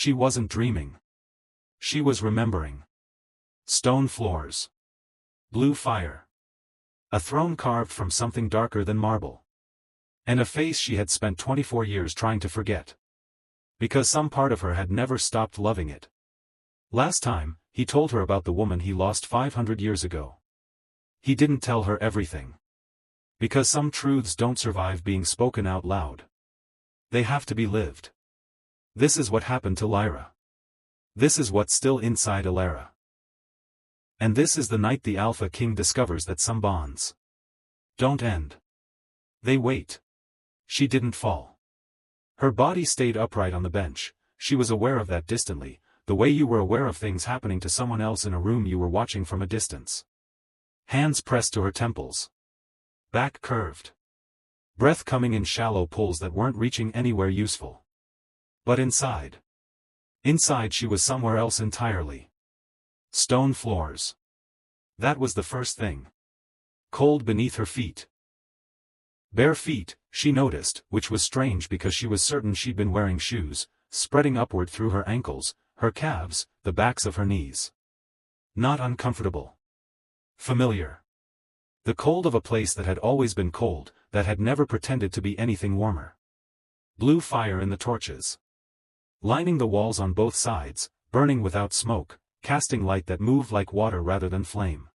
She wasn't dreaming. She was remembering. Stone floors. Blue fire. A throne carved from something darker than marble. And a face she had spent 24 years trying to forget. Because some part of her had never stopped loving it. Last time, he told her about the woman he lost 500 years ago. He didn't tell her everything. Because some truths don't survive being spoken out loud. They have to be lived. This is what happened to Lyra. This is what's still inside Elara. And this is the night the Alpha King discovers that some bonds don't end. They wait. She didn't fall. Her body stayed upright on the bench. She was aware of that distantly, the way you were aware of things happening to someone else in a room you were watching from a distance. Hands pressed to her temples. Back curved. Breath coming in shallow pulls that weren't reaching anywhere useful. But inside. Inside she was somewhere else entirely. Stone floors. That was the first thing. Cold beneath her feet. Bare feet, she noticed, which was strange because she was certain she'd been wearing shoes, spreading upward through her ankles, her calves, the backs of her knees. Not uncomfortable. Familiar. The cold of a place that had always been cold, that had never pretended to be anything warmer. Blue fire in the torches. Lining the walls on both sides, burning without smoke, casting light that moved like water rather than flame.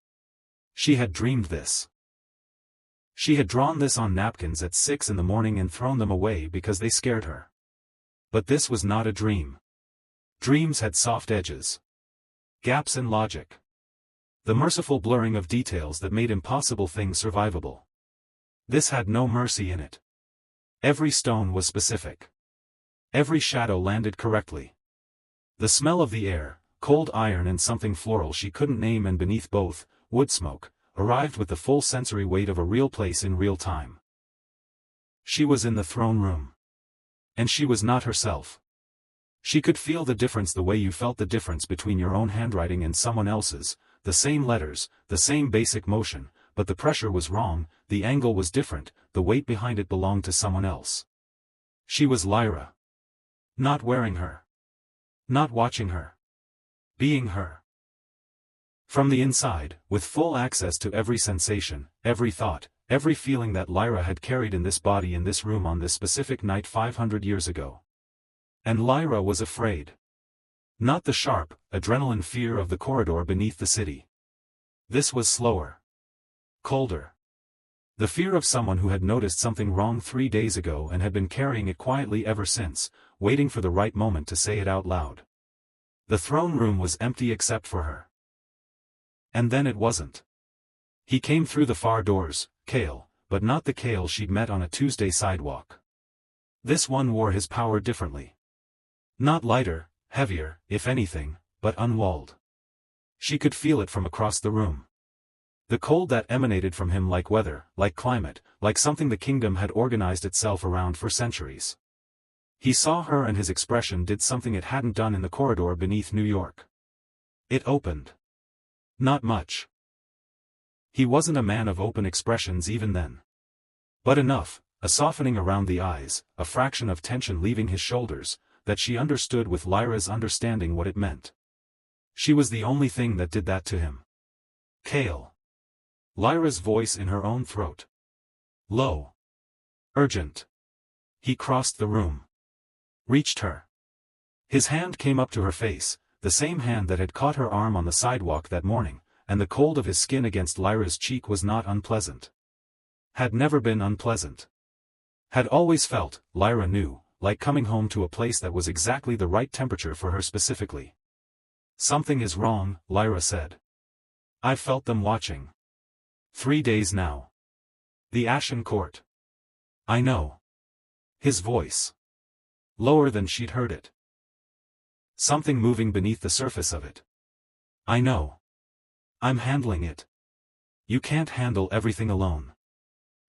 She had dreamed this. She had drawn this on napkins at 6 in the morning and thrown them away because they scared her. But this was not a dream. Dreams had soft edges. Gaps in logic. The merciful blurring of details that made impossible things survivable. This had no mercy in it. Every stone was specific. Every shadow landed correctly. The smell of the air, cold iron and something floral she couldn't name, and beneath both, wood smoke, arrived with the full sensory weight of a real place in real time. She was in the throne room. And she was not herself. She could feel the difference the way you felt the difference between your own handwriting and someone else's, the same letters, the same basic motion, but the pressure was wrong, the angle was different, the weight behind it belonged to someone else. She was Lyra. Not wearing her. Not watching her. Being her. From the inside, with full access to every sensation, every thought, every feeling that Lyra had carried in this body in this room on this specific night 500 years ago. And Lyra was afraid. Not the sharp, adrenaline fear of the corridor beneath the city. This was slower. Colder. The fear of someone who had noticed something wrong 3 days ago and had been carrying it quietly ever since, waiting for the right moment to say it out loud. The throne room was empty except for her. And then it wasn't. He came through the far doors, Kale, but not the Kale she'd met on a Tuesday sidewalk. This one wore his power differently. Not lighter, heavier, if anything, but unwalled. She could feel it from across the room. The cold that emanated from him like weather, like climate, like something the kingdom had organized itself around for centuries. He saw her and his expression did something it hadn't done in the corridor beneath New York. It opened. Not much. He wasn't a man of open expressions even then. But enough, a softening around the eyes, a fraction of tension leaving his shoulders, that she understood with Lyra's understanding what it meant. She was the only thing that did that to him. Kale. Lyra's voice in her own throat. Low. Urgent. He crossed the room. Reached her. His hand came up to her face, the same hand that had caught her arm on the sidewalk that morning, and the cold of his skin against Lyra's cheek was not unpleasant. Had never been unpleasant. Had always felt, Lyra knew, like coming home to a place that was exactly the right temperature for her specifically. Something is wrong, Lyra said. I've felt them watching. 3 days now. The Ashen Court. I know. His voice. Lower than she'd heard it. Something moving beneath the surface of it. I know. I'm handling it. You can't handle everything alone.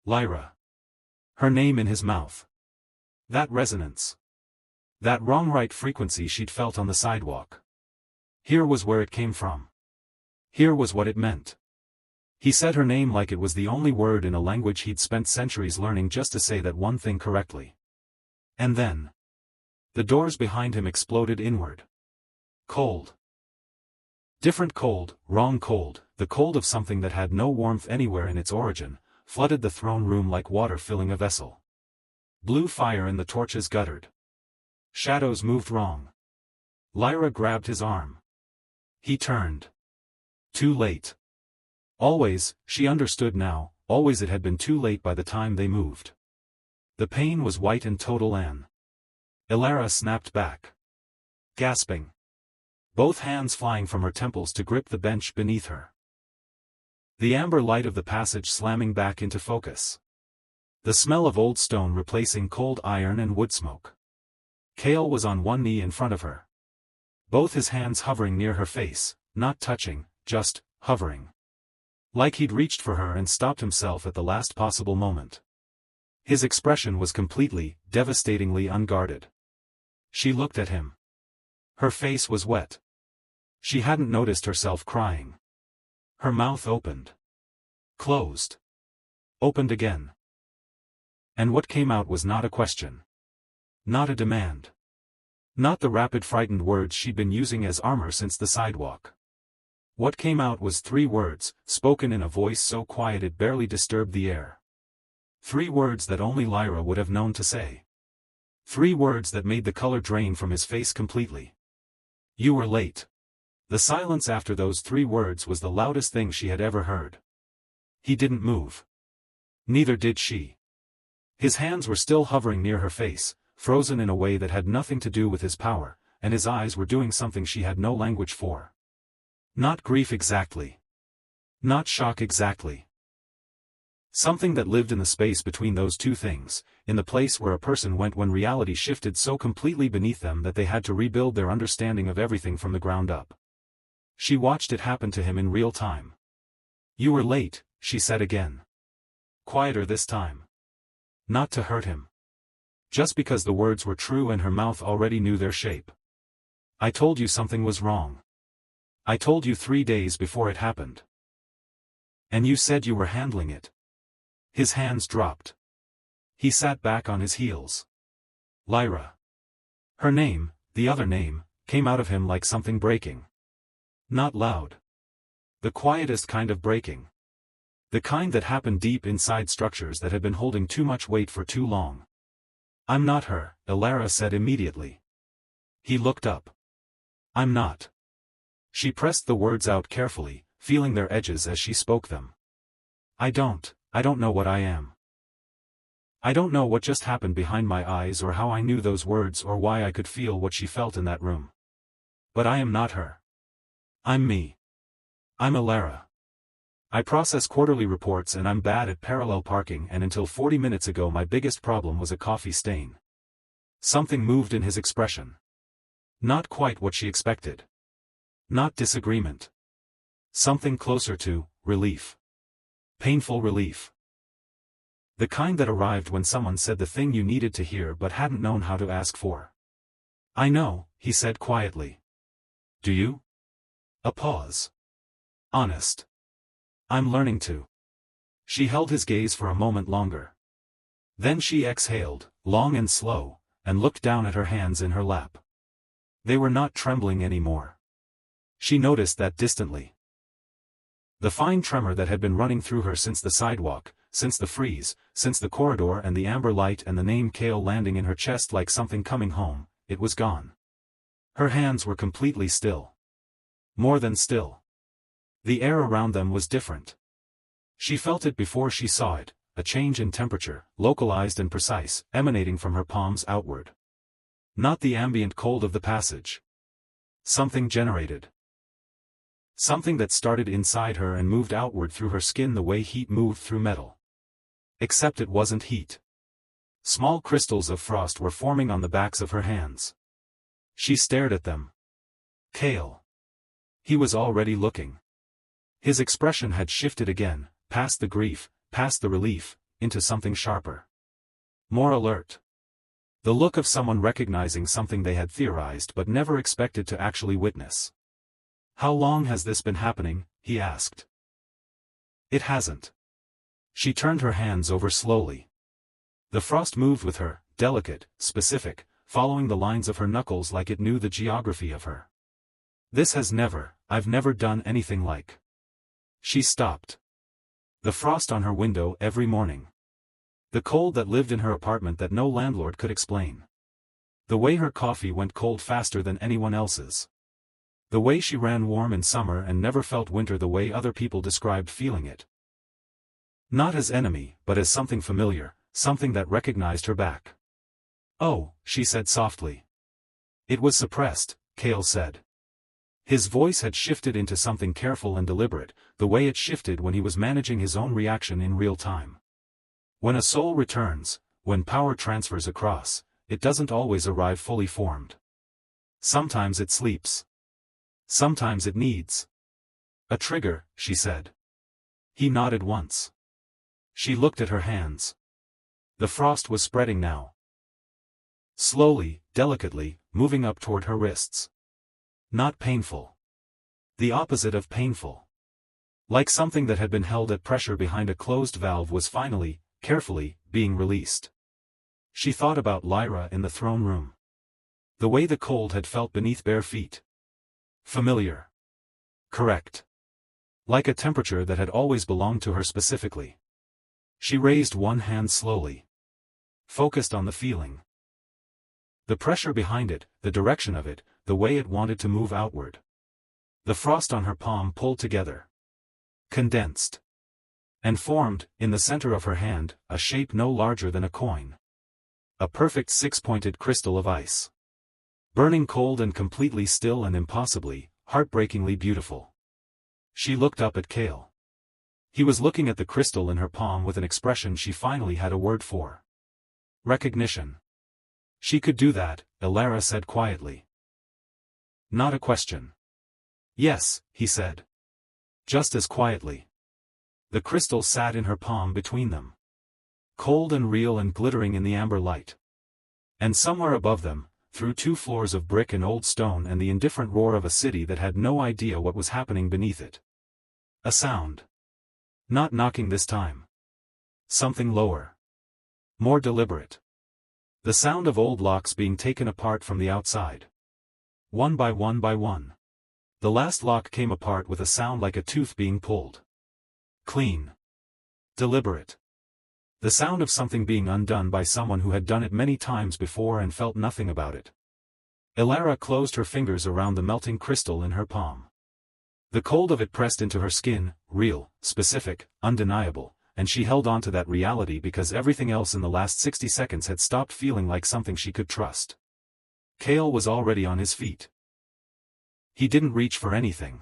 Lyra. Her name in his mouth. That resonance. That wrong right frequency she'd felt on the sidewalk. Here was where it came from. Here was what it meant. He said her name like it was the only word in a language he'd spent centuries learning just to say that one thing correctly. And then. The doors behind him exploded inward. Cold. Different cold, wrong cold, the cold of something that had no warmth anywhere in its origin, flooded the throne room like water filling a vessel. Blue fire and the torches guttered. Shadows moved wrong. Lyra grabbed his arm. He turned. Too late. Always, she understood now, always it had been too late by the time they moved. The pain was white and total and Elara snapped back. Gasping. Both hands flying from her temples to grip the bench beneath her. The amber light of the passage slamming back into focus. The smell of old stone replacing cold iron and wood smoke. Kale was on one knee in front of her. Both his hands hovering near her face, not touching, just hovering. Like he'd reached for her and stopped himself at the last possible moment. His expression was completely, devastatingly unguarded. She looked at him. Her face was wet. She hadn't noticed herself crying. Her mouth opened. Closed. Opened again. And what came out was not a question. Not a demand. Not the rapid frightened words she'd been using as armor since the sidewalk. What came out was 3 words, spoken in a voice so quiet it barely disturbed the air. 3 words that only Lyra would have known to say. 3 words that made the color drain from his face completely. You were late. The silence after those 3 words was the loudest thing she had ever heard. He didn't move. Neither did she. His hands were still hovering near her face, frozen in a way that had nothing to do with his power, and his eyes were doing something she had no language for. Not grief exactly. Not shock exactly. Something that lived in the space between those 2 things, in the place where a person went when reality shifted so completely beneath them that they had to rebuild their understanding of everything from the ground up. She watched it happen to him in real time. You were late, she said again. Quieter this time. Not to hurt him. Just because the words were true and her mouth already knew their shape. I told you something was wrong. I told you 3 days before it happened. And you said you were handling it. His hands dropped. He sat back on his heels. Lyra. Her name, the other name, came out of him like something breaking. Not loud. The quietest kind of breaking. The kind that happened deep inside structures that had been holding too much weight for too long. I'm not her, Elara said immediately. He looked up. I'm not. She pressed the words out carefully, feeling their edges as she spoke them. I don't know what I am. I don't know what just happened behind my eyes or how I knew those words or why I could feel what she felt in that room. But I am not her. I'm me. I'm Elara. I process quarterly reports and I'm bad at parallel parking, and until 40 minutes ago my biggest problem was a coffee stain. Something moved in his expression. Not quite what she expected. Not disagreement. Something closer to relief. Painful relief. The kind that arrived when someone said the thing you needed to hear but hadn't known how to ask for. I know, he said quietly. Do you? A pause. Honest. I'm learning to. She held his gaze for a moment longer. Then she exhaled, long and slow, and looked down at her hands in her lap. They were not trembling anymore. She noticed that distantly. The fine tremor that had been running through her since the sidewalk, since the freeze, since the corridor and the amber light and the name Kale landing in her chest like something coming home, it was gone. Her hands were completely still. More than still. The air around them was different. She felt it before she saw it, a change in temperature, localized and precise, emanating from her palms outward. Not the ambient cold of the passage. Something generated. Something that started inside her and moved outward through her skin the way heat moved through metal. Except it wasn't heat. Small crystals of frost were forming on the backs of her hands. She stared at them. Kale. He was already looking. His expression had shifted again, past the grief, past the relief, into something sharper. More alert. The look of someone recognizing something they had theorized but never expected to actually witness. How long has this been happening? He asked. It hasn't. She turned her hands over slowly. The frost moved with her, delicate, specific, following the lines of her knuckles like it knew the geography of her. I've never done anything like. She stopped. The frost on her window every morning. The cold that lived in her apartment that no landlord could explain. The way her coffee went cold faster than anyone else's. The way she ran warm in summer and never felt winter the way other people described feeling it. Not as enemy, but as something familiar, something that recognized her back. "Oh," she said softly. "It was suppressed," Cale said. His voice had shifted into something careful and deliberate, the way it shifted when he was managing his own reaction in real time. When a soul returns, when power transfers across, it doesn't always arrive fully formed. Sometimes it sleeps. Sometimes it needs a trigger, she said. He nodded once. She looked at her hands. The frost was spreading now. Slowly, delicately, moving up toward her wrists. Not painful. The opposite of painful. Like something that had been held at pressure behind a closed valve was finally, carefully, being released. She thought about Lyra in the throne room. The way the cold had felt beneath bare feet. Familiar. Correct. Like a temperature that had always belonged to her specifically. She raised one hand slowly. Focused on the feeling. The pressure behind it, the direction of it, the way it wanted to move outward. The frost on her palm pulled together. Condensed. And formed, in the center of her hand, a shape no larger than a coin. A perfect six-pointed crystal of ice. Burning cold and completely still and impossibly, heartbreakingly beautiful. She looked up at Cale. He was looking at the crystal in her palm with an expression she finally had a word for. Recognition. She could do that, Elara said quietly. Not a question. Yes, he said. Just as quietly. The crystal sat in her palm between them. Cold and real and glittering in the amber light. And somewhere above them, through 2 floors of brick and old stone and the indifferent roar of a city that had no idea what was happening beneath it. A sound. Not knocking this time. Something lower. More deliberate. The sound of old locks being taken apart from the outside. One by one by one. The last lock came apart with a sound like a tooth being pulled. Clean. Deliberate. The sound of something being undone by someone who had done it many times before and felt nothing about it. Elara closed her fingers around the melting crystal in her palm. The cold of it pressed into her skin, real, specific, undeniable, and she held on to that reality because everything else in the last 60 seconds had stopped feeling like something she could trust. Cale was already on his feet. He didn't reach for anything.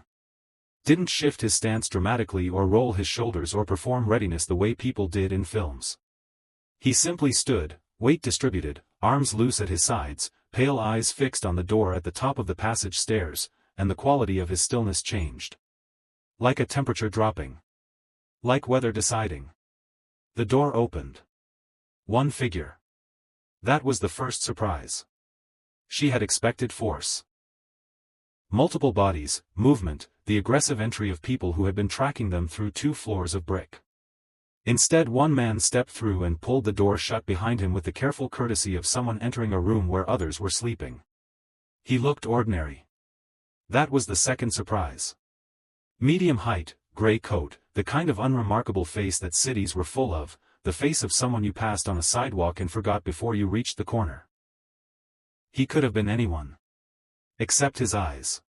Didn't shift his stance dramatically or roll his shoulders or perform readiness the way people did in films. He simply stood, weight distributed, arms loose at his sides, pale eyes fixed on the door at the top of the passage stairs, and the quality of his stillness changed. Like a temperature dropping. Like weather deciding. The door opened. One figure. That was the first surprise. She had expected force. Multiple bodies, movement, the aggressive entry of people who had been tracking them through 2 floors of brick. Instead, one man stepped through and pulled the door shut behind him with the careful courtesy of someone entering a room where others were sleeping. He looked ordinary. That was the second surprise. Medium height, gray coat, the kind of unremarkable face that cities were full of, the face of someone you passed on a sidewalk and forgot before you reached the corner. He could have been anyone. Except his eyes.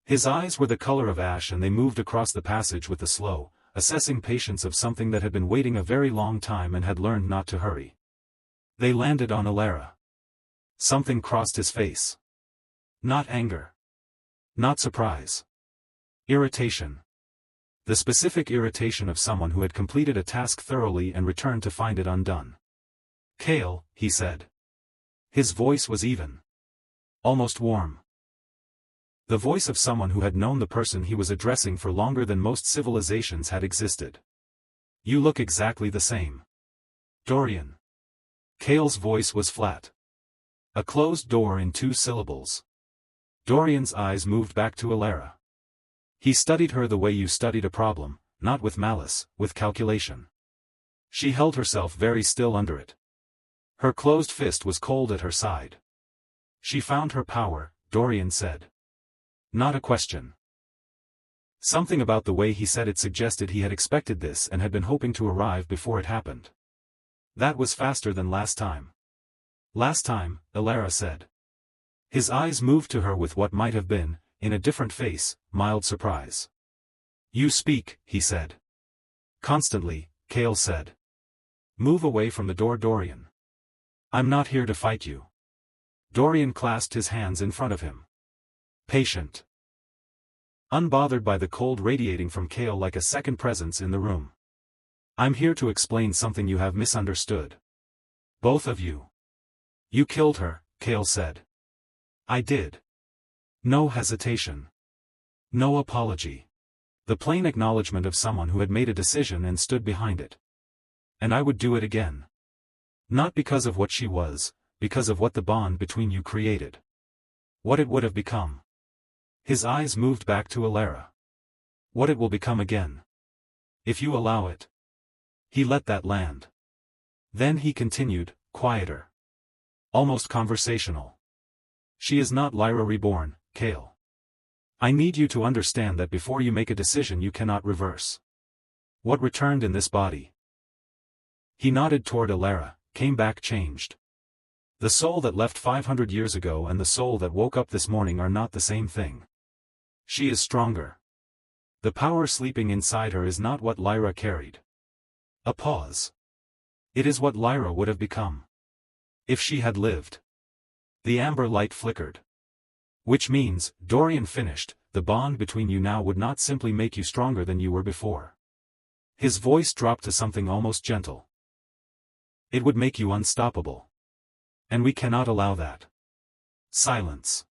His eyes were the color of ash and they moved across the passage with the slow, assessing patience of something that had been waiting a very long time and had learned not to hurry. They landed on Elara. Something crossed his face. Not anger. Not surprise. Irritation. The specific irritation of someone who had completed a task thoroughly and returned to find it undone. Cale, he said. His voice was even. Almost warm. The voice of someone who had known the person he was addressing for longer than most civilizations had existed. You look exactly the same. Dorian. Cale's voice was flat. A closed door in 2 syllables. Dorian's eyes moved back to Elara. He studied her the way you studied a problem, not with malice, with calculation. She held herself very still under it. Her closed fist was cold at her side. She found her power, Dorian said. Not a question. Something about the way he said it suggested he had expected this and had been hoping to arrive before it happened. That was faster than last time. Last time, Elara said. His eyes moved to her with what might have been, in a different face, mild surprise. You speak, he said. Constantly, Kale said. Move away from the door, Dorian. I'm not here to fight you. Dorian clasped his hands in front of him. Patient. Unbothered by the cold radiating from Kale like a second presence in the room. I'm here to explain something you have misunderstood. Both of you. You killed her, Kale said. I did. No hesitation. No apology. The plain acknowledgement of someone who had made a decision and stood behind it. And I would do it again. Not because of what she was, because of what the bond between you created. What it would have become. His eyes moved back to Elara. What it will become again. If you allow it. He let that land. Then he continued, quieter. Almost conversational. She is not Lyra reborn, Kale. I need you to understand that before you make a decision you cannot reverse. What returned in this body? He nodded toward Elara, came back changed. The soul that left 500 years ago and the soul that woke up this morning are not the same thing. She is stronger. The power sleeping inside her is not what Lyra carried. A pause. It is what Lyra would have become. If she had lived. The amber light flickered. Which means, Dorian finished, the bond between you now would not simply make you stronger than you were before. His voice dropped to something almost gentle. It would make you unstoppable. And we cannot allow that. Silence.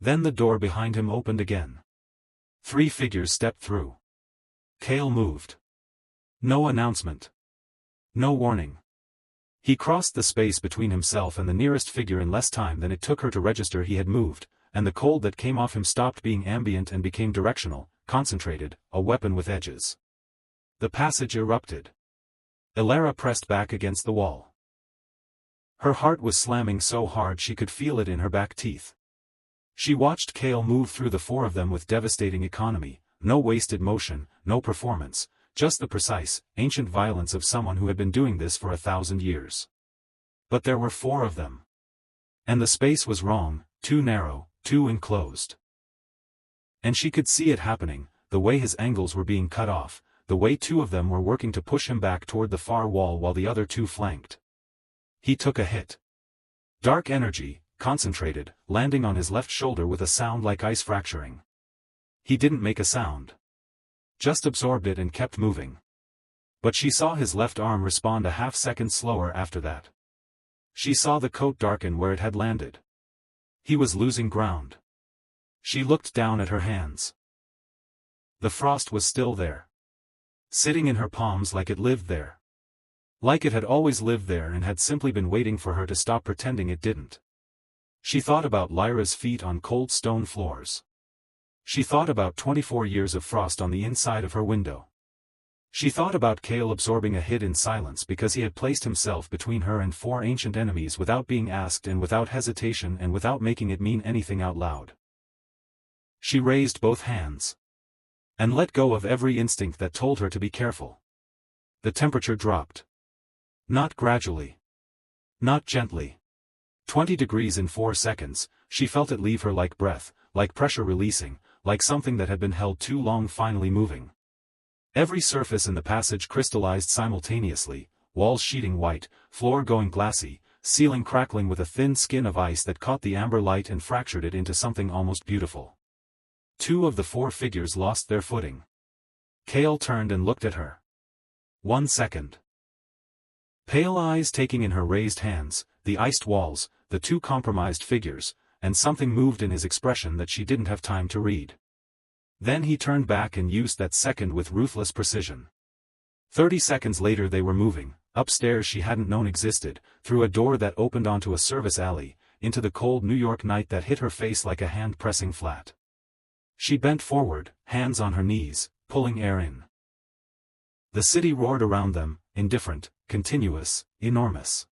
Then the door behind him opened again. 3 figures stepped through. Kale moved. No announcement. No warning. He crossed the space between himself and the nearest figure in less time than it took her to register he had moved, and the cold that came off him stopped being ambient and became directional, concentrated, a weapon with edges. The passage erupted. Elara pressed back against the wall. Her heart was slamming so hard she could feel it in her back teeth. She watched Kale move through the 4 of them with devastating economy, no wasted motion, no performance, just the precise, ancient violence of someone who had been doing this for 1,000 years. But there were 4 of them. And the space was wrong, too narrow, too enclosed. And she could see it happening, the way his angles were being cut off, the way 2 of them were working to push him back toward the far wall while the other 2 flanked. He took a hit. Dark energy, concentrated, landing on his left shoulder with a sound like ice fracturing. He didn't make a sound. Just absorbed it and kept moving. But she saw his left arm respond a half-second slower after that. She saw the coat darken where it had landed. He was losing ground. She looked down at her hands. The frost was still there. Sitting in her palms like it lived there. Like it had always lived there and had simply been waiting for her to stop pretending it didn't. She thought about Lyra's feet on cold stone floors. She thought about 24 years of frost on the inside of her window. She thought about Kale absorbing a hit in silence because he had placed himself between her and 4 ancient enemies without being asked and without hesitation and without making it mean anything out loud. She raised both hands. And let go of every instinct that told her to be careful. The temperature dropped. Not gradually. Not gently. 20 degrees in 4 seconds, she felt it leave her like breath, like pressure releasing, like something that had been held too long finally moving. Every surface in the passage crystallized simultaneously, walls sheeting white, floor going glassy, ceiling crackling with a thin skin of ice that caught the amber light and fractured it into something almost beautiful. 2 of the 4 figures lost their footing. Kale turned and looked at her. 1 second. Pale eyes taking in her raised hands, the iced walls, the 2 compromised figures, and something moved in his expression that she didn't have time to read. Then he turned back and used that second with ruthless precision. 30 seconds later they were moving, upstairs she hadn't known existed, through a door that opened onto a service alley, into the cold New York night that hit her face like a hand pressing flat. She bent forward, hands on her knees, pulling air in. The city roared around them, indifferent, continuous, enormous.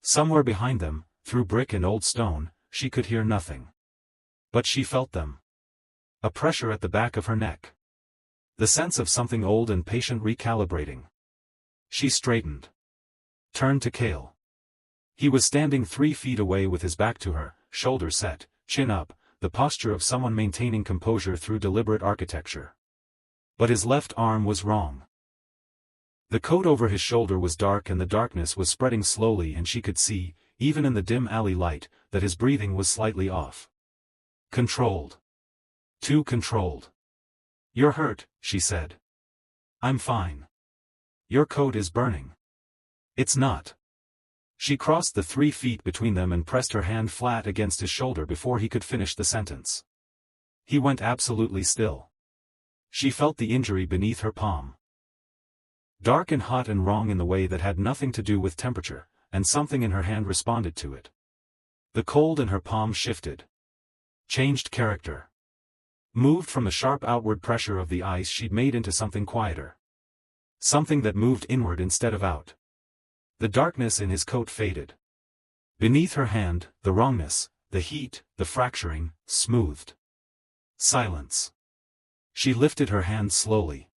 Somewhere behind them, through brick and old stone, she could hear nothing. But she felt them. A pressure at the back of her neck. The sense of something old and patient recalibrating. She straightened. Turned to Kale. He was standing 3 feet away with his back to her, shoulders set, chin up, the posture of someone maintaining composure through deliberate architecture. But his left arm was wrong. The coat over his shoulder was dark and the darkness was spreading slowly and she could see, even in the dim alley light, that his breathing was slightly off. Controlled. Too controlled. "You're hurt," she said. "I'm fine. Your coat is burning." "It's not." She crossed the 3 feet between them and pressed her hand flat against his shoulder before he could finish the sentence. He went absolutely still. She felt the injury beneath her palm. Dark and hot and wrong in the way that had nothing to do with temperature, and something in her hand responded to it. The cold in her palm shifted. Changed character. Moved from the sharp outward pressure of the ice she'd made into something quieter. Something that moved inward instead of out. The darkness in his coat faded. Beneath her hand, the wrongness, the heat, the fracturing, smoothed. Silence. She lifted her hand slowly.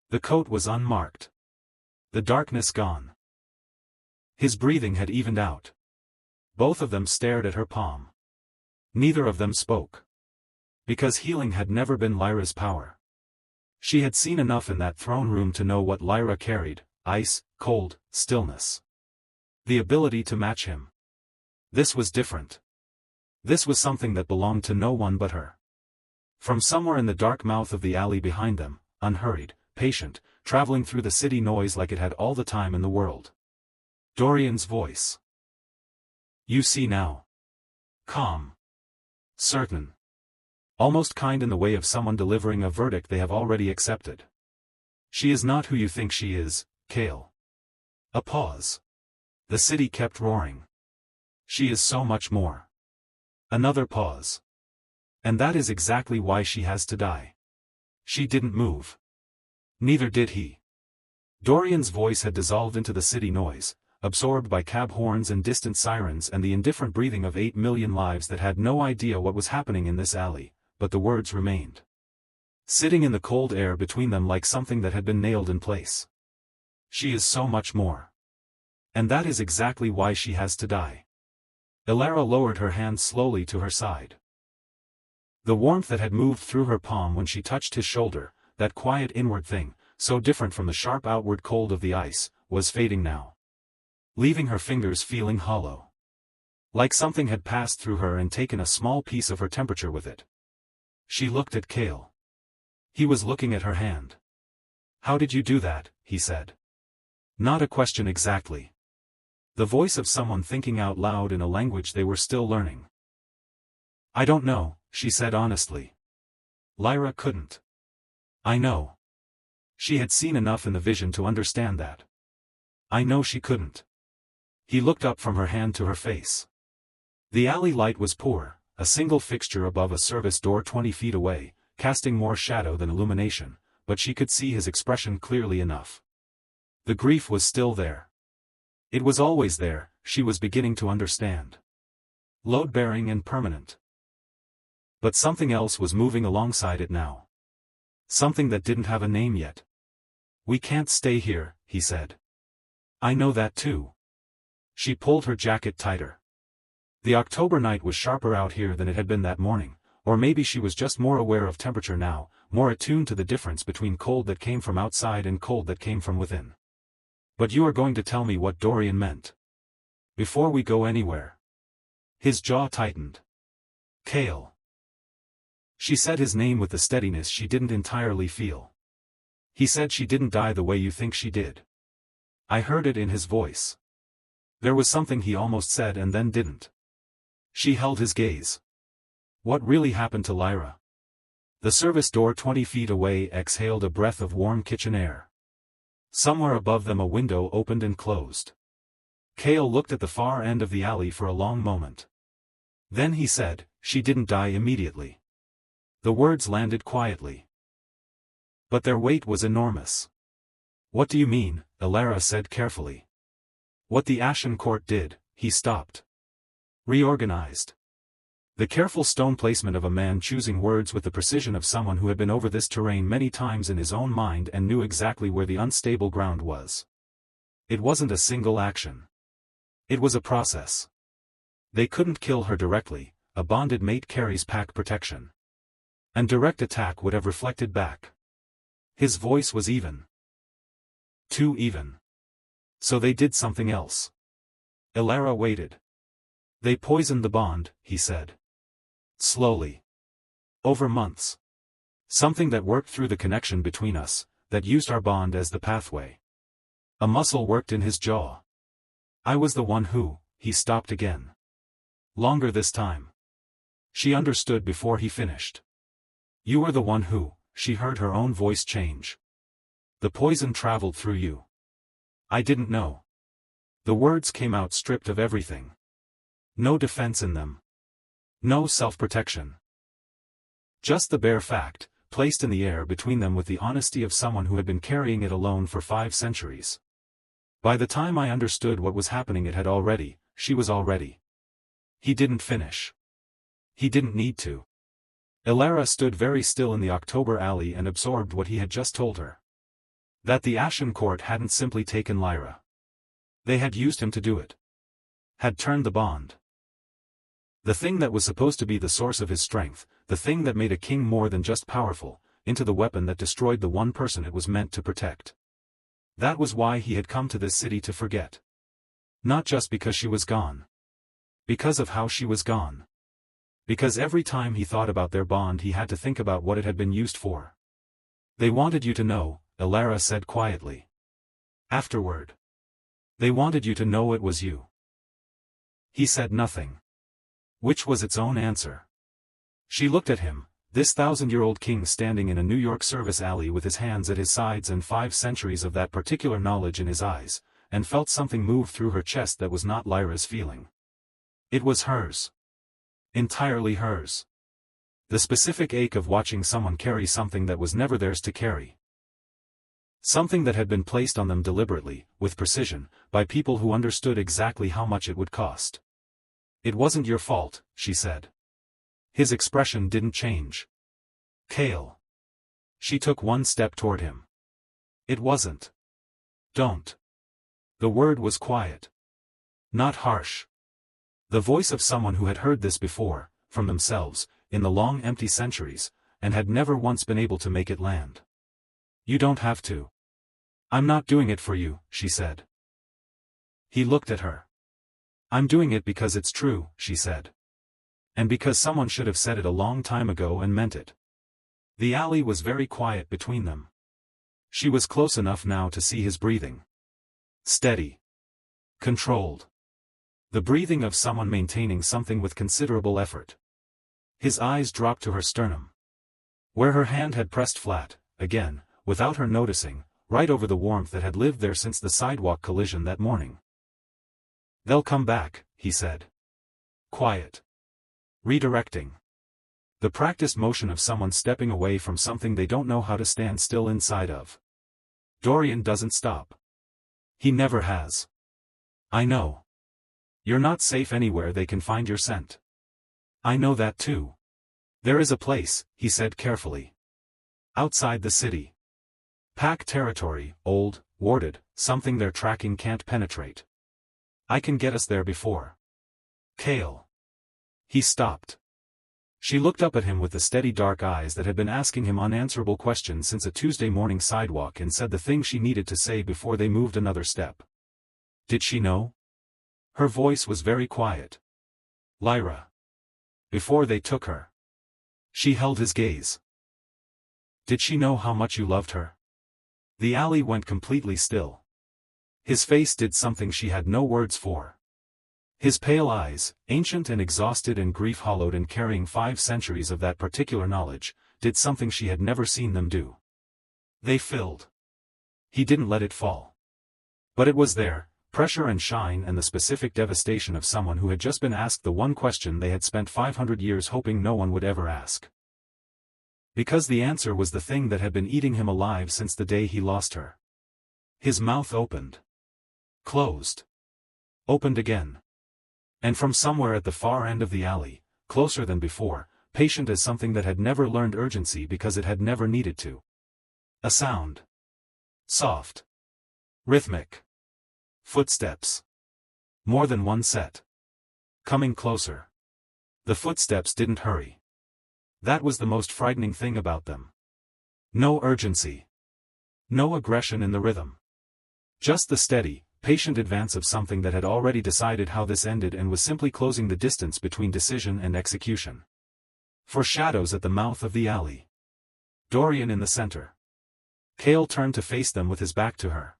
The coat was unmarked. The darkness gone. His breathing had evened out. Both of them stared at her palm. Neither of them spoke. Because healing had never been Lyra's power. She had seen enough in that throne room to know what Lyra carried: ice, cold, stillness. The ability to match him. This was different. This was something that belonged to no one but her. From somewhere in the dark mouth of the alley behind them, unhurried, patient, traveling through the city noise like it had all the time in the world. Dorian's voice. "You see now." Calm. Certain. Almost kind in the way of someone delivering a verdict they have already accepted. "She is not who you think she is, Kale." A pause. The city kept roaring. "She is so much more." Another pause. "And that is exactly why she has to die." She didn't move. Neither did he. Dorian's voice had dissolved into the city noise, absorbed by cab horns and distant sirens and the indifferent breathing of 8 million lives that had no idea what was happening in this alley, but the words remained. Sitting in the cold air between them like something that had been nailed in place. "She is so much more. And that is exactly why she has to die." Elara lowered her hand slowly to her side. The warmth that had moved through her palm when she touched his shoulder, that quiet inward thing, so different from the sharp outward cold of the ice, was fading now. Leaving her fingers feeling hollow. Like something had passed through her and taken a small piece of her temperature with it. She looked at Kale. He was looking at her hand. "How did you do that?" he said. Not a question exactly. The voice of someone thinking out loud in a language they were still learning. "I don't know," she said honestly. Lyra couldn't. "I know." She had seen enough in the vision to understand that. "I know she couldn't." He looked up from her hand to her face. The alley light was poor, a single fixture above a service door 20 feet away, casting more shadow than illumination, but she could see his expression clearly enough. The grief was still there. It was always there, she was beginning to understand. Load-bearing and permanent. But something else was moving alongside it now. Something that didn't have a name yet. "We can't stay here," he said. "I know that too." She pulled her jacket tighter. The October night was sharper out here than it had been that morning, or maybe she was just more aware of temperature now, more attuned to the difference between cold that came from outside and cold that came from within. "But you are going to tell me what Dorian meant. Before we go anywhere." His jaw tightened. "Kale." She said his name with the steadiness she didn't entirely feel. "He said she didn't die the way you think she did." I heard it in his voice. There was something he almost said and then didn't. She held his gaze. What really happened to Lyra? The service door 20 feet away exhaled a breath of warm kitchen air. Somewhere above them a window opened and closed. Kale looked at the far end of the alley for a long moment. Then he said, "She didn't die immediately." The words landed quietly. But their weight was enormous. "What do you mean?" Elara said carefully. "What the Ashen Court did," he stopped. "Reorganized. The careful stone placement of a man choosing words with the precision of someone who had been over this terrain many times in his own mind and knew exactly where the unstable ground was. It wasn't a single action. It was a process. They couldn't kill her directly, a bonded mate carries pack protection. And direct attack would have reflected back. His voice was even. Too even. So they did something else. Elara waited. They poisoned the bond, he said. Slowly. Over months. Something that worked through the connection between us, that used our bond as the pathway. A muscle worked in his jaw. I was the one who, he stopped again. Longer this time. She understood before he finished. You were the one who, she heard her own voice change. The poison traveled through you. I didn't know. The words came out stripped of everything. No defense in them. No self-protection. Just the bare fact, placed in the air between them with the honesty of someone who had been carrying it alone for 5 centuries. By the time I understood what was happening she was already. He didn't finish. He didn't need to. Elara stood very still in the October alley and absorbed what he had just told her. That the Ashen Court hadn't simply taken Lyra. They had used him to do it. Had turned the bond. The thing that was supposed to be the source of his strength, the thing that made a king more than just powerful, into the weapon that destroyed the one person it was meant to protect. That was why he had come to this city to forget. Not just because she was gone. Because of how she was gone. Because every time he thought about their bond he had to think about what it had been used for. They wanted you to know, Elara said quietly. Afterward. They wanted you to know it was you. He said nothing. Which was its own answer. She looked at him, this 1,000-year-old king standing in a New York service alley with his hands at his sides and 5 centuries of that particular knowledge in his eyes, and felt something move through her chest that was not Lyra's feeling. It was hers. Entirely hers. The specific ache of watching someone carry something that was never theirs to carry. Something that had been placed on them deliberately, with precision, by people who understood exactly how much it would cost. It wasn't your fault, she said. His expression didn't change. Kale. She took one step toward him. It wasn't. Don't. The word was quiet. Not harsh. The voice of someone who had heard this before, from themselves, in the long empty centuries, and had never once been able to make it land. You don't have to. I'm not doing it for you, she said. He looked at her. I'm doing it because it's true, she said. And because someone should have said it a long time ago and meant it. The alley was very quiet between them. She was close enough now to see his breathing. Steady. Controlled. The breathing of someone maintaining something with considerable effort. His eyes dropped to her sternum. Where her hand had pressed flat, again, without her noticing, right over the warmth that had lived there since the sidewalk collision that morning. They'll come back, he said. Quiet. Redirecting. The practiced motion of someone stepping away from something they don't know how to stand still inside of. Dorian doesn't stop. He never has. I know. You're not safe anywhere they can find your scent. I know that too. There is a place, he said carefully. Outside the city. Pack territory, old, warded, something their tracking can't penetrate. I can get us there before. Kale. He stopped. She looked up at him with the steady dark eyes that had been asking him unanswerable questions since a Tuesday morning sidewalk and said the thing she needed to say before they moved another step. Did she know? Her voice was very quiet. Lyra. Before they took her. She held his gaze. Did she know how much you loved her? The alley went completely still. His face did something she had no words for. His pale eyes, ancient and exhausted and grief-hollowed and carrying 5 centuries of that particular knowledge, did something she had never seen them do. They filled. He didn't let it fall. But it was there, pressure and shine and the specific devastation of someone who had just been asked the one question they had spent 500 years hoping no one would ever ask. Because the answer was the thing that had been eating him alive since the day he lost her. His mouth opened. Closed. Opened again. And from somewhere at the far end of the alley, closer than before, patient as something that had never learned urgency because it had never needed to. A sound. Soft. Rhythmic. Footsteps. More than one set. Coming closer. The footsteps didn't hurry. That was the most frightening thing about them. No urgency. No aggression in the rhythm. Just the steady, patient advance of something that had already decided how this ended and was simply closing the distance between decision and execution. For shadows at the mouth of the alley. Dorian in the center. Cale turned to face them with his back to her.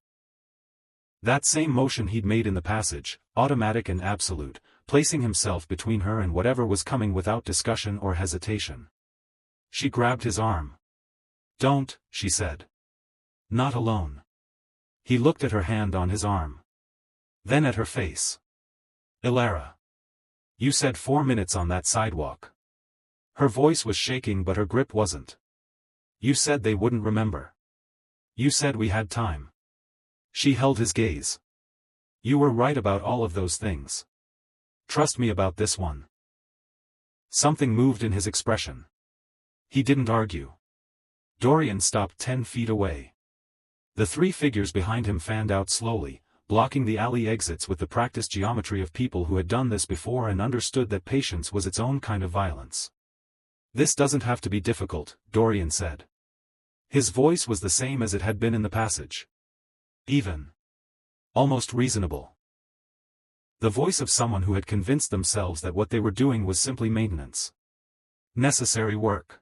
That same motion he'd made in the passage, automatic and absolute, placing himself between her and whatever was coming without discussion or hesitation. She grabbed his arm. "Don't," she said. "Not alone." He looked at her hand on his arm. Then at her face. "Elara. You said 4 minutes on that sidewalk." Her voice was shaking but her grip wasn't. "You said they wouldn't remember. You said we had time." She held his gaze. "You were right about all of those things. Trust me about this one." Something moved in his expression. He didn't argue. Dorian stopped 10 feet away. The 3 figures behind him fanned out slowly, blocking the alley exits with the practiced geometry of people who had done this before and understood that patience was its own kind of violence. "This doesn't have to be difficult," Dorian said. His voice was the same as it had been in the passage. Even. Almost reasonable. The voice of someone who had convinced themselves that what they were doing was simply maintenance. Necessary work.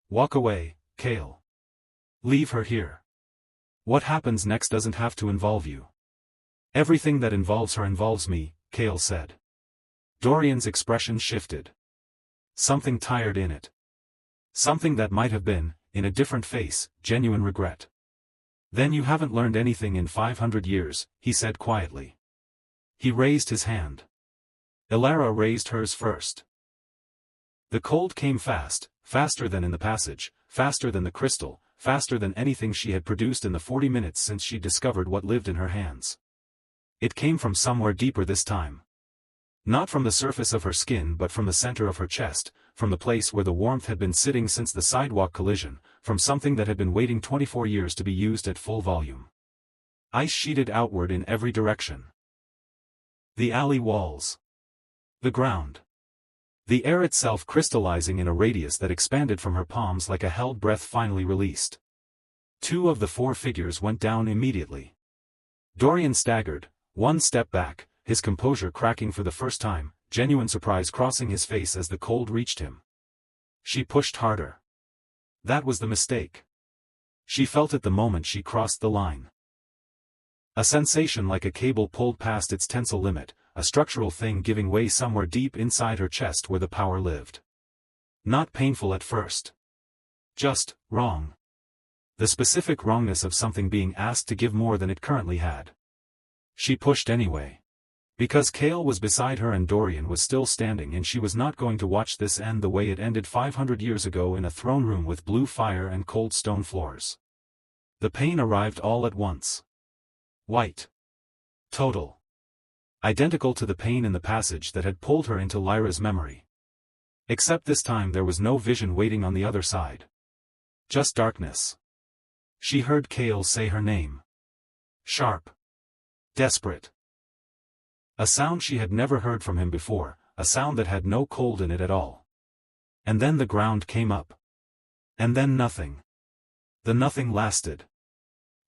"Walk away, Cale. Leave her here. What happens next doesn't have to involve you." "Everything that involves her involves me," Cale said. Dorian's expression shifted. Something tired in it. Something that might have been, in a different face, genuine regret. "Then you haven't learned anything in 500 years, he said quietly. He raised his hand. Elara raised hers first. The cold came fast, faster than in the passage, faster than the crystal, faster than anything she had produced in the 40 minutes since she discovered what lived in her hands. It came from somewhere deeper this time. Not from the surface of her skin but from the center of her chest, from the place where the warmth had been sitting since the sidewalk collision, from something that had been waiting 24 years to be used at full volume. Ice sheeted outward in every direction. The alley walls. The ground. The air itself crystallizing in a radius that expanded from her palms like a held breath finally released. 2 of the 4 figures went down immediately. Dorian staggered, 1 step back, his composure cracking for the first time, genuine surprise crossing his face as the cold reached him. She pushed harder. That was the mistake. She felt it the moment she crossed the line. A sensation like a cable pulled past its tensile limit, a structural thing giving way somewhere deep inside her chest where the power lived. Not painful at first. Just, wrong. The specific wrongness of something being asked to give more than it currently had. She pushed anyway. Because Cale was beside her and Dorian was still standing and she was not going to watch this end the way it ended 500 years ago in a throne room with blue fire and cold stone floors. The pain arrived all at once. White. Total. Identical to the pain in the passage that had pulled her into Lyra's memory. Except this time there was no vision waiting on the other side. Just darkness. She heard Cale say her name. Sharp. Desperate. A sound she had never heard from him before, a sound that had no cold in it at all. And then the ground came up. And then nothing. The nothing lasted.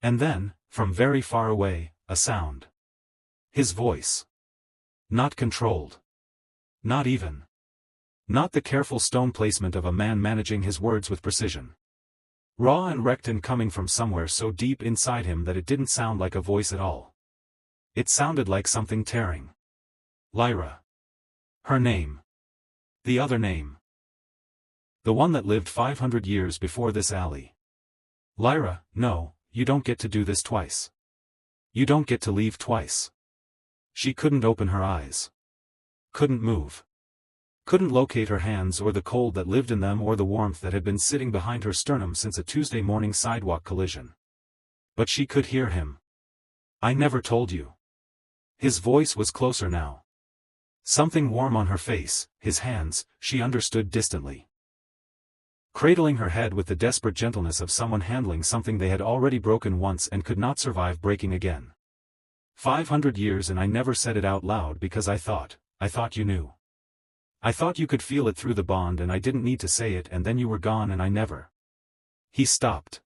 And then, from very far away, a sound. His voice. Not controlled. Not even. Not the careful stone placement of a man managing his words with precision. Raw and wrecked and coming from somewhere so deep inside him that it didn't sound like a voice at all. It sounded like something tearing. Lyra. Her name. The other name. The one that lived 500 years before this alley. Lyra, no, you don't get to do this twice. You don't get to leave twice. She couldn't open her eyes. Couldn't move. Couldn't locate her hands or the cold that lived in them or the warmth that had been sitting behind her sternum since a Tuesday morning sidewalk collision. But she could hear him. I never told you. His voice was closer now. Something warm on her face, his hands, she understood distantly. Cradling her head with the desperate gentleness of someone handling something they had already broken once and could not survive breaking again. 500 years and I never said it out loud because I thought you knew. I thought you could feel it through the bond and I didn't need to say it and then you were gone and I never. He stopped.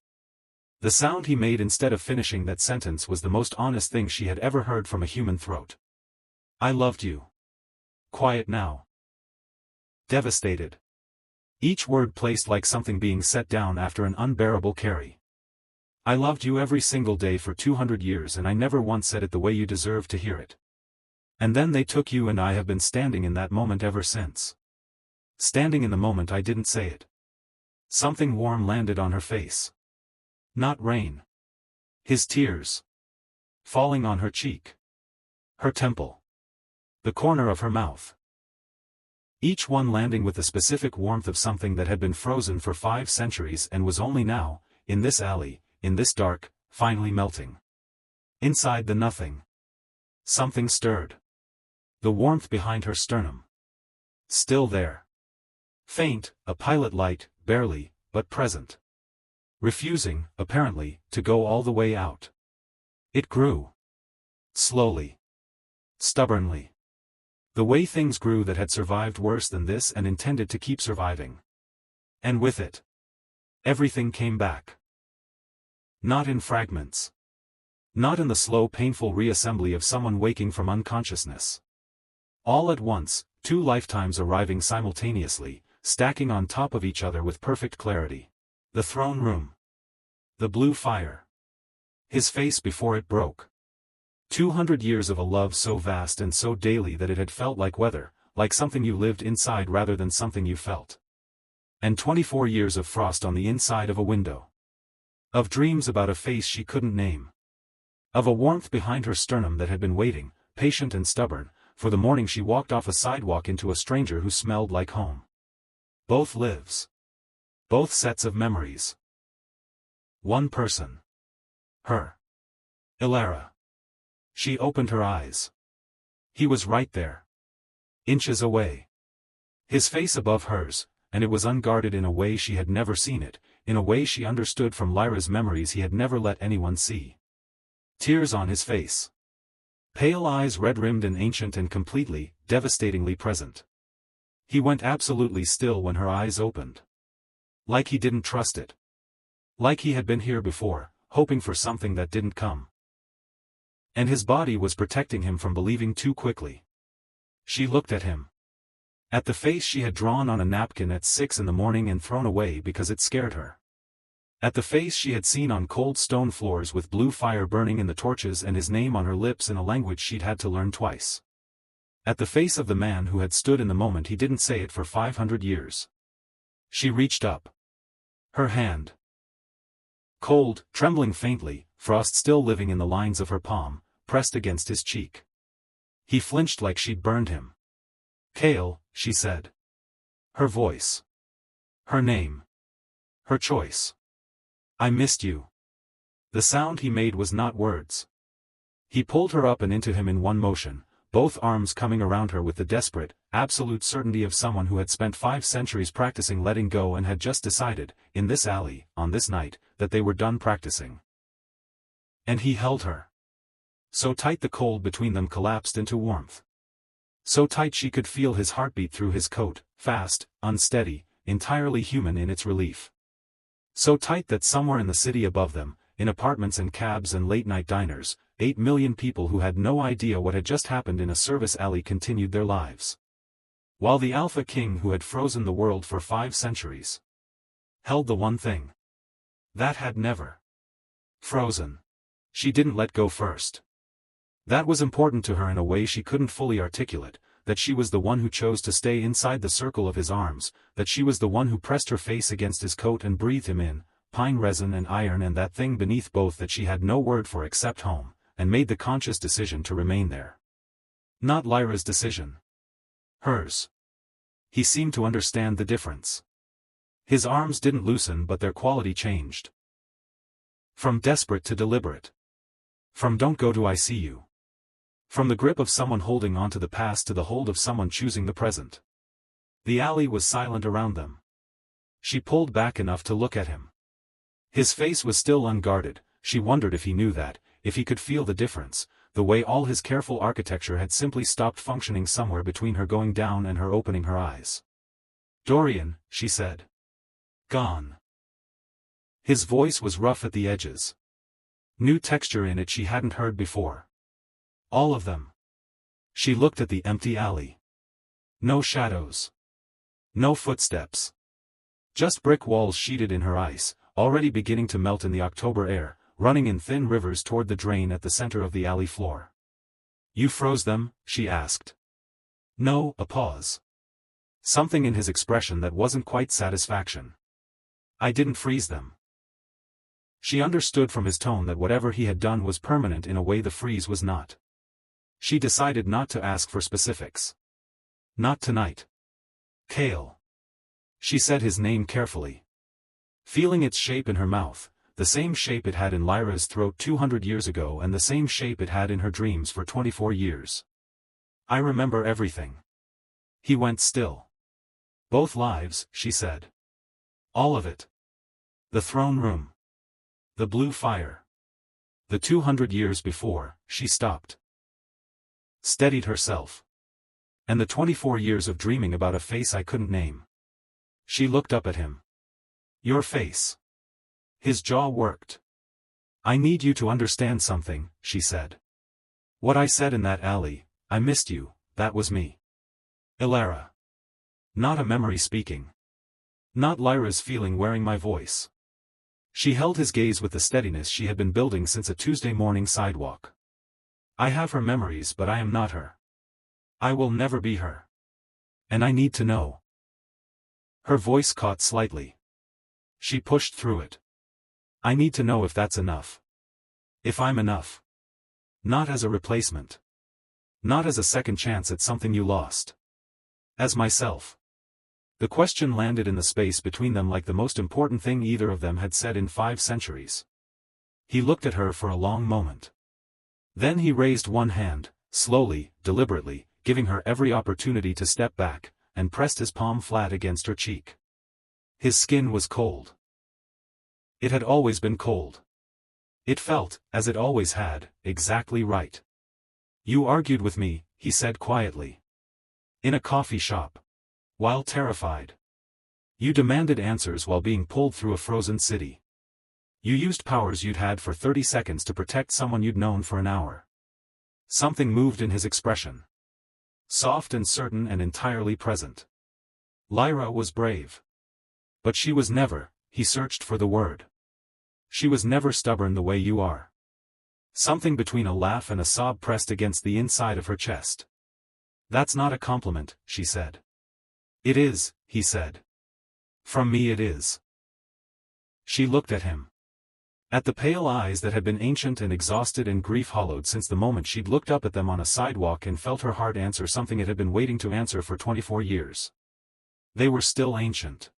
The sound he made instead of finishing that sentence was the most honest thing she had ever heard from a human throat. I loved you. Quiet now. Devastated. Each word placed like something being set down after an unbearable carry. I loved you every single day for 200 years and I never once said it the way you deserved to hear it. And then they took you and I have been standing in that moment ever since. Standing in the moment I didn't say it. Something warm landed on her face. Not rain. His tears. Falling on her cheek. Her temple. The corner of her mouth. Each one landing with the specific warmth of something that had been frozen for 5 centuries and was only now, in this alley, in this dark, finally melting. Inside the nothing. Something stirred. The warmth behind her sternum. Still there. Faint, a pilot light, barely, but present. Refusing, apparently, to go all the way out. It grew. Slowly. Stubbornly. The way things grew that had survived worse than this and intended to keep surviving. And with it, everything came back. Not in fragments. Not in the slow painful reassembly of someone waking from unconsciousness. All at once, 2 lifetimes arriving simultaneously, stacking on top of each other with perfect clarity. The throne room. The blue fire. His face before it broke. 200 years of a love so vast and so daily that it had felt like weather, like something you lived inside rather than something you felt. And 24 years of frost on the inside of a window. Of dreams about a face she couldn't name. Of a warmth behind her sternum that had been waiting, patient and stubborn, for the morning she walked off a sidewalk into a stranger who smelled like home. Both lives. Both sets of memories. One person. Her. Elara. She opened her eyes. He was right there. Inches away. His face above hers, and it was unguarded in a way she had never seen it, in a way she understood from Lyra's memories he had never let anyone see. Tears on his face. Pale eyes red-rimmed and ancient and completely, devastatingly present. He went absolutely still when her eyes opened. Like he didn't trust it. Like he had been here before, hoping for something that didn't come. And his body was protecting him from believing too quickly. She looked at him. At the face she had drawn on a napkin at 6 in the morning and thrown away because it scared her. At the face she had seen on cold stone floors with blue fire burning in the torches and his name on her lips in a language she'd had to learn twice. At the face of the man who had stood in the moment he didn't say it for 500 years. She reached up. Her hand. Cold, trembling faintly, frost still living in the lines of her palm, pressed against his cheek. He flinched like she'd burned him. Kale, she said. Her voice. Her name. Her choice. I missed you. The sound he made was not words. He pulled her up and into him in one motion, both arms coming around her with the desperate, absolute certainty of someone who had spent 5 centuries practicing letting go and had just decided, in this alley, on this night, that they were done practicing. And he held her. So tight the cold between them collapsed into warmth. So tight she could feel his heartbeat through his coat, fast, unsteady, entirely human in its relief. So tight that somewhere in the city above them, in apartments and cabs and late-night diners, 8 million people who had no idea what had just happened in a service alley continued their lives. While the Alpha King who had frozen the world for 5 centuries held the one thing that had never frozen. She didn't let go first. That was important to her in a way she couldn't fully articulate, that she was the one who chose to stay inside the circle of his arms, that she was the one who pressed her face against his coat and breathed him in, pine resin and iron and that thing beneath both that she had no word for except home, and made the conscious decision to remain there. Not Lyra's decision. Hers. He seemed to understand the difference. His arms didn't loosen but their quality changed. From desperate to deliberate. From don't go to I see you. From the grip of someone holding onto the past to the hold of someone choosing the present. The alley was silent around them. She pulled back enough to look at him. His face was still unguarded. She wondered if he knew that, if he could feel the difference, the way all his careful architecture had simply stopped functioning somewhere between her going down and her opening her eyes. "Dorian," she said. "Gone." His voice was rough at the edges. New texture in it she hadn't heard before. All of them. She looked at the empty alley. No shadows. No footsteps. Just brick walls sheeted in her ice, already beginning to melt in the October air, running in thin rivers toward the drain at the center of the alley floor. "You froze them?" she asked. No, a pause. Something in his expression that wasn't quite satisfaction. "I didn't freeze them." She understood from his tone that whatever he had done was permanent in a way the freeze was not. She decided not to ask for specifics. "Not tonight." "Kale." She said his name carefully. Feeling its shape in her mouth, the same shape it had in Lyra's throat 200 years ago and the same shape it had in her dreams for 24 years. "I remember everything." He went still. "Both lives," she said. "All of it. The throne room. The blue fire. The 200 years before." She stopped. Steadied herself. "And the 24 years of dreaming about a face I couldn't name." She looked up at him. "Your face." His jaw worked. "I need you to understand something," she said. "What I said in that alley, I missed you, that was me. Elara. Not a memory speaking. Not Lyra's feeling wearing my voice." She held his gaze with the steadiness she had been building since a Tuesday morning sidewalk. "I have her memories but I am not her. I will never be her. And I need to know." Her voice caught slightly. She pushed through it. "I need to know if that's enough. If I'm enough. Not as a replacement. Not as a second chance at something you lost. As myself." The question landed in the space between them like the most important thing either of them had said in 5 centuries. He looked at her for a long moment. Then he raised one hand, slowly, deliberately, giving her every opportunity to step back, and pressed his palm flat against her cheek. His skin was cold. It had always been cold. It felt, as it always had, exactly right. "You argued with me," he said quietly. "In a coffee shop. While terrified. You demanded answers while being pulled through a frozen city. You used powers you'd had for 30 seconds to protect someone you'd known for an hour." Something moved in his expression. Soft and certain and entirely present. Lyra was brave. But she was never, he searched for the word. She was never stubborn the way you are. Something between a laugh and a sob pressed against the inside of her chest. "That's not a compliment," she said. "It is," he said. "From me it is." She looked at him. At the pale eyes that had been ancient and exhausted and grief-hollowed since the moment she'd looked up at them on a sidewalk and felt her heart answer something it had been waiting to answer for 24 years. They were still ancient.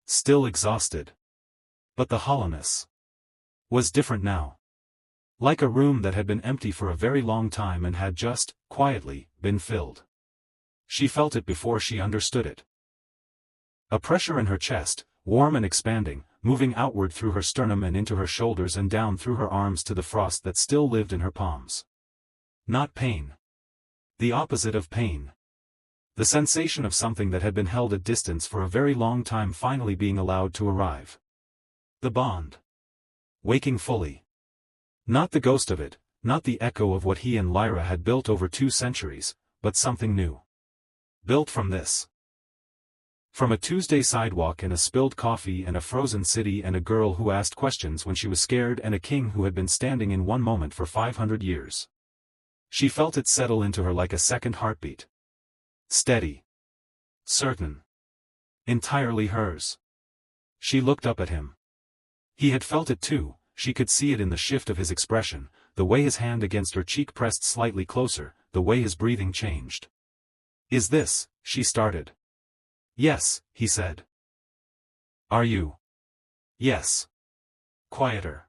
Still exhausted. But the hollowness was different now. Like a room that had been empty for a very long time and had just, quietly, been filled. She felt it before she understood it. A pressure in her chest, warm and expanding, moving outward through her sternum and into her shoulders and down through her arms to the frost that still lived in her palms. Not pain. The opposite of pain. The sensation of something that had been held at distance for a very long time finally being allowed to arrive. The bond. Waking fully. Not the ghost of it, not the echo of what he and Lyra had built over 2 centuries, but something new. Built from this. From a Tuesday sidewalk and a spilled coffee and a frozen city and a girl who asked questions when she was scared and a king who had been standing in one moment for 500 years. She felt it settle into her like a second heartbeat. Steady. Certain. Entirely hers. She looked up at him. He had felt it too, she could see it in the shift of his expression, the way his hand against her cheek pressed slightly closer, the way his breathing changed. "Is this," she started. "Yes," he said. "Are you?" "Yes." Quieter.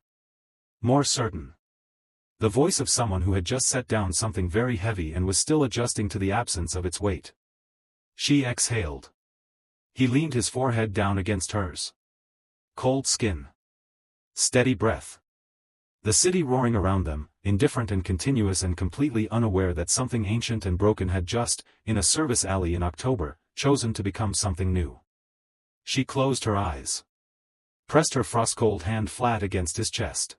More certain. The voice of someone who had just set down something very heavy and was still adjusting to the absence of its weight. She exhaled. He leaned his forehead down against hers. Cold skin. Steady breath. The city roaring around them, indifferent and continuous and completely unaware that something ancient and broken had just, in a service alley in October, chosen to become something new. She closed her eyes. Pressed her frost-cold hand flat against his chest.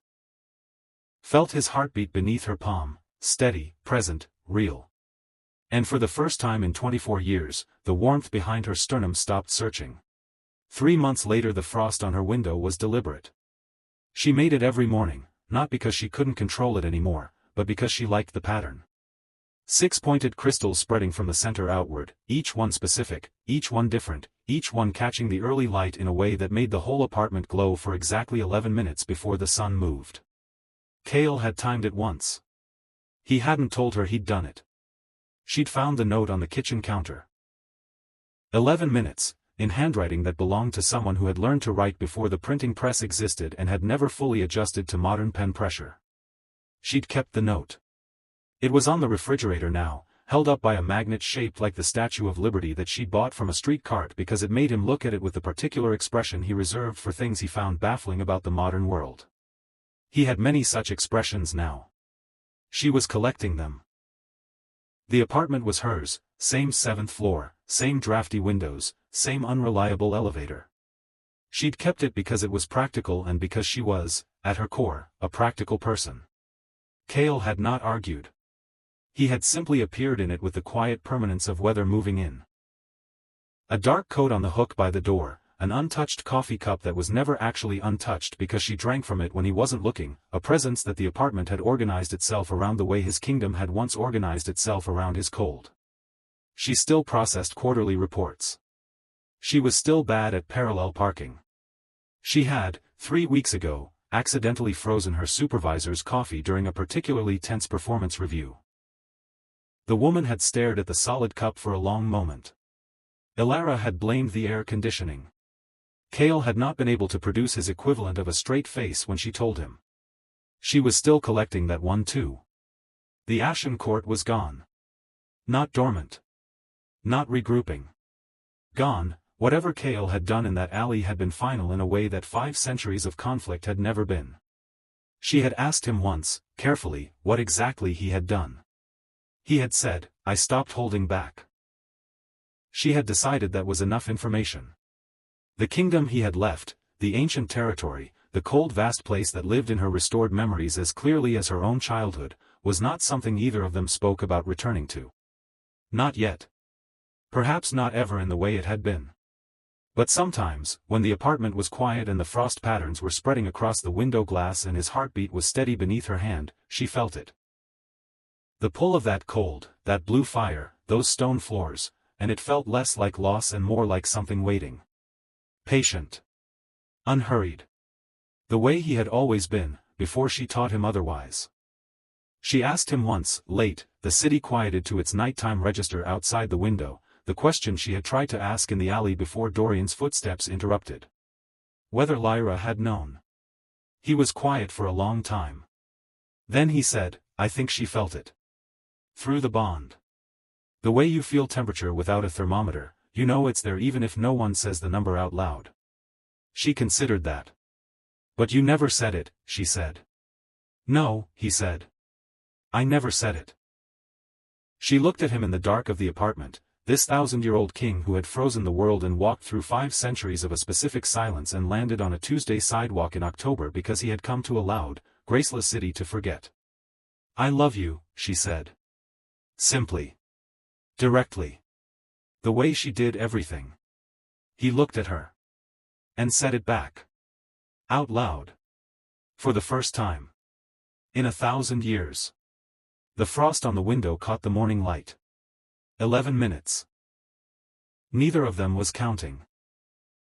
Felt his heartbeat beneath her palm, steady, present, real. And for the first time in 24 years, the warmth behind her sternum stopped searching. 3 months later the frost on her window was deliberate. She made it every morning, not because she couldn't control it anymore, but because she liked the pattern. 6 pointed crystals spreading from the center outward, each one specific, each one different, each one catching the early light in a way that made the whole apartment glow for exactly 11 minutes before the sun moved. Cale had timed it once. He hadn't told her he'd done it. She'd found the note on the kitchen counter. 11 minutes, in handwriting that belonged to someone who had learned to write before the printing press existed and had never fully adjusted to modern pen pressure. She'd kept the note. It was on the refrigerator now, held up by a magnet shaped like the Statue of Liberty that she'd bought from a street cart because it made him look at it with the particular expression he reserved for things he found baffling about the modern world. He had many such expressions now. She was collecting them. The apartment was hers, same 7th floor, same drafty windows, same unreliable elevator. She'd kept it because it was practical and because she was, at her core, a practical person. Cale had not argued. He had simply appeared in it with the quiet permanence of weather moving in. A dark coat on the hook by the door, an untouched coffee cup that was never actually untouched because she drank from it when he wasn't looking, a presence that the apartment had organized itself around the way his kingdom had once organized itself around his cold. She still processed quarterly reports. She was still bad at parallel parking. She had, 3 weeks ago, accidentally frozen her supervisor's coffee during a particularly tense performance review. The woman had stared at the solid cup for a long moment. Elara had blamed the air conditioning. Cale had not been able to produce his equivalent of a straight face when she told him. She was still collecting that one too. The Ashen Court was gone. Not dormant. Not regrouping. Gone, whatever Cale had done in that alley had been final in a way that 5 centuries of conflict had never been. She had asked him once, carefully, what exactly he had done. He had said, "I stopped holding back." She had decided that was enough information. The kingdom he had left, the ancient territory, the cold vast place that lived in her restored memories as clearly as her own childhood, was not something either of them spoke about returning to. Not yet. Perhaps not ever in the way it had been. But sometimes, when the apartment was quiet and the frost patterns were spreading across the window glass and his heartbeat was steady beneath her hand, she felt it. The pull of that cold, that blue fire, those stone floors, and it felt less like loss and more like something waiting. Patient. Unhurried. The way he had always been, before she taught him otherwise. She asked him once, late, the city quieted to its nighttime register outside the window, the question she had tried to ask in the alley before Dorian's footsteps interrupted. Whether Lyra had known. He was quiet for a long time. Then he said, "I think she felt it. Through the bond. The way you feel temperature without a thermometer, you know it's there even if no one says the number out loud." She considered that. "But you never said it," she said. "No," he said. "I never said it." She looked at him in the dark of the apartment, this 1,000-year-old king who had frozen the world and walked through 5 centuries of a specific silence and landed on a Tuesday sidewalk in October because he had come to a loud, graceless city to forget. "I love you," she said. Simply. Directly. The way she did everything. He looked at her. And said it back. Out loud. For the first time. In 1,000 years. The frost on the window caught the morning light. 11 minutes. Neither of them was counting.